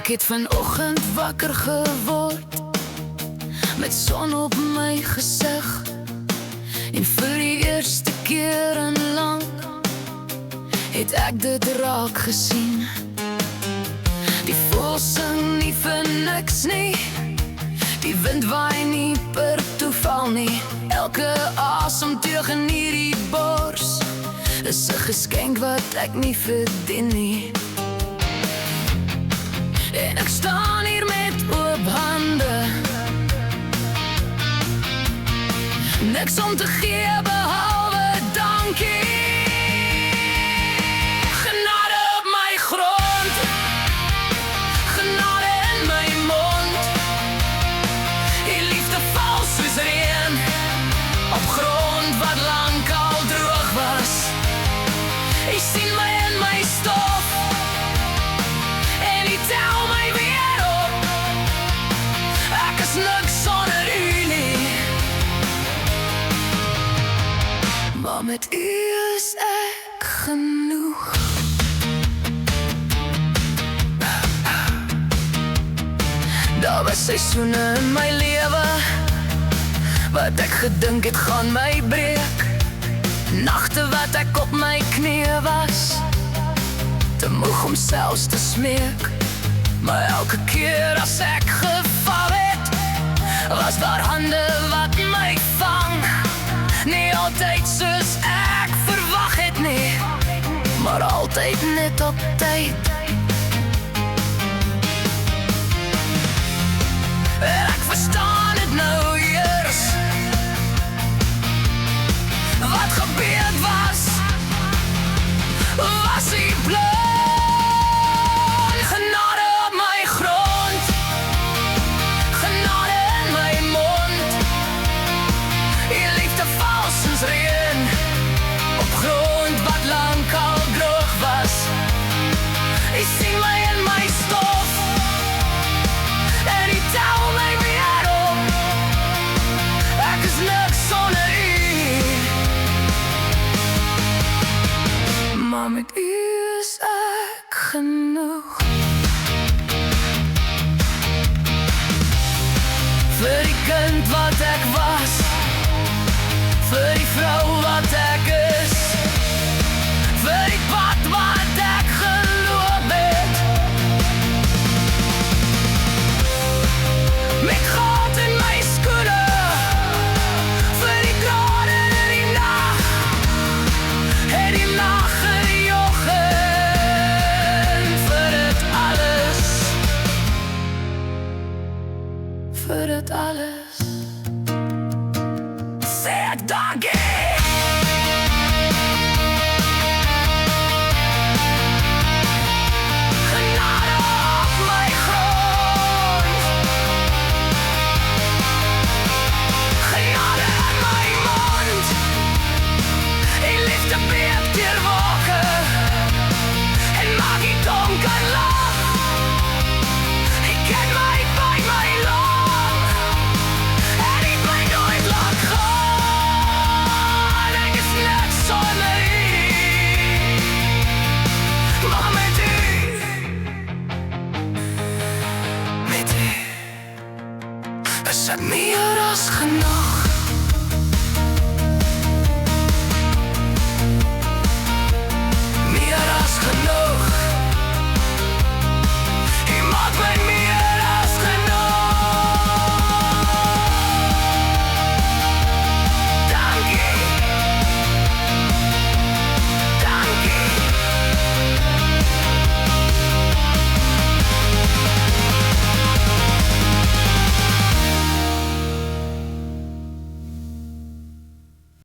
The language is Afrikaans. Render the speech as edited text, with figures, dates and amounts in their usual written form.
Ek het vanoggend wakker geword met son op my gesig, en vir die eerste keer in lang het ek dit raak gesien. Die voël sing nie vir niks nie, die wind waai nie per toeval nie. Elke asemteug in hierdie bors is 'n geskenk wat ek nie verdien nie. En ek staan hier met oop hande, niks om te gee behalwe dankie. Genade op my grond, genade in my mond. Die liefde val soos reën op grond wat lank al droog was. Jy sien my in my stof en jy tel my weer op. Ek is niks sonder u nie, maar met u is ek genoeg. Daar was seisoene in my lewe wat ek gedink het gaan my breek, nagte wat ek op my knieë was, te moeg om selfs te smeek. Maar elke keer as ek geval het, was daar hande wat my vang. Nie altyd soos ek verwag het nie, maar altyd net op tyd. En ek verstaan het nou eers, wat gebeur was die plan. Genade op my grond, genade in my mond. Die liefde val soos reën op grond wat lank al droog was. Jy sien my in my stof en jy tel my weer op. Ek is niks sonder u, maar met u is ek genoeg. Vir die kind wat ek was, vir die vrou wat ek is, vir die pad wat ek geloop het, met gat in my skoene, vir die trane in die nag, en die nag gejochen, vir dit alles, vir dit alles, sê ek dankie. Genade op my grond, genade in my mond. Die liefde beek deur wolke en maak die donker lag. Jy ken my by my long en jy bly nooit laat gaan. Ek is niks sonder u, maar met u is ek meer as genoeg.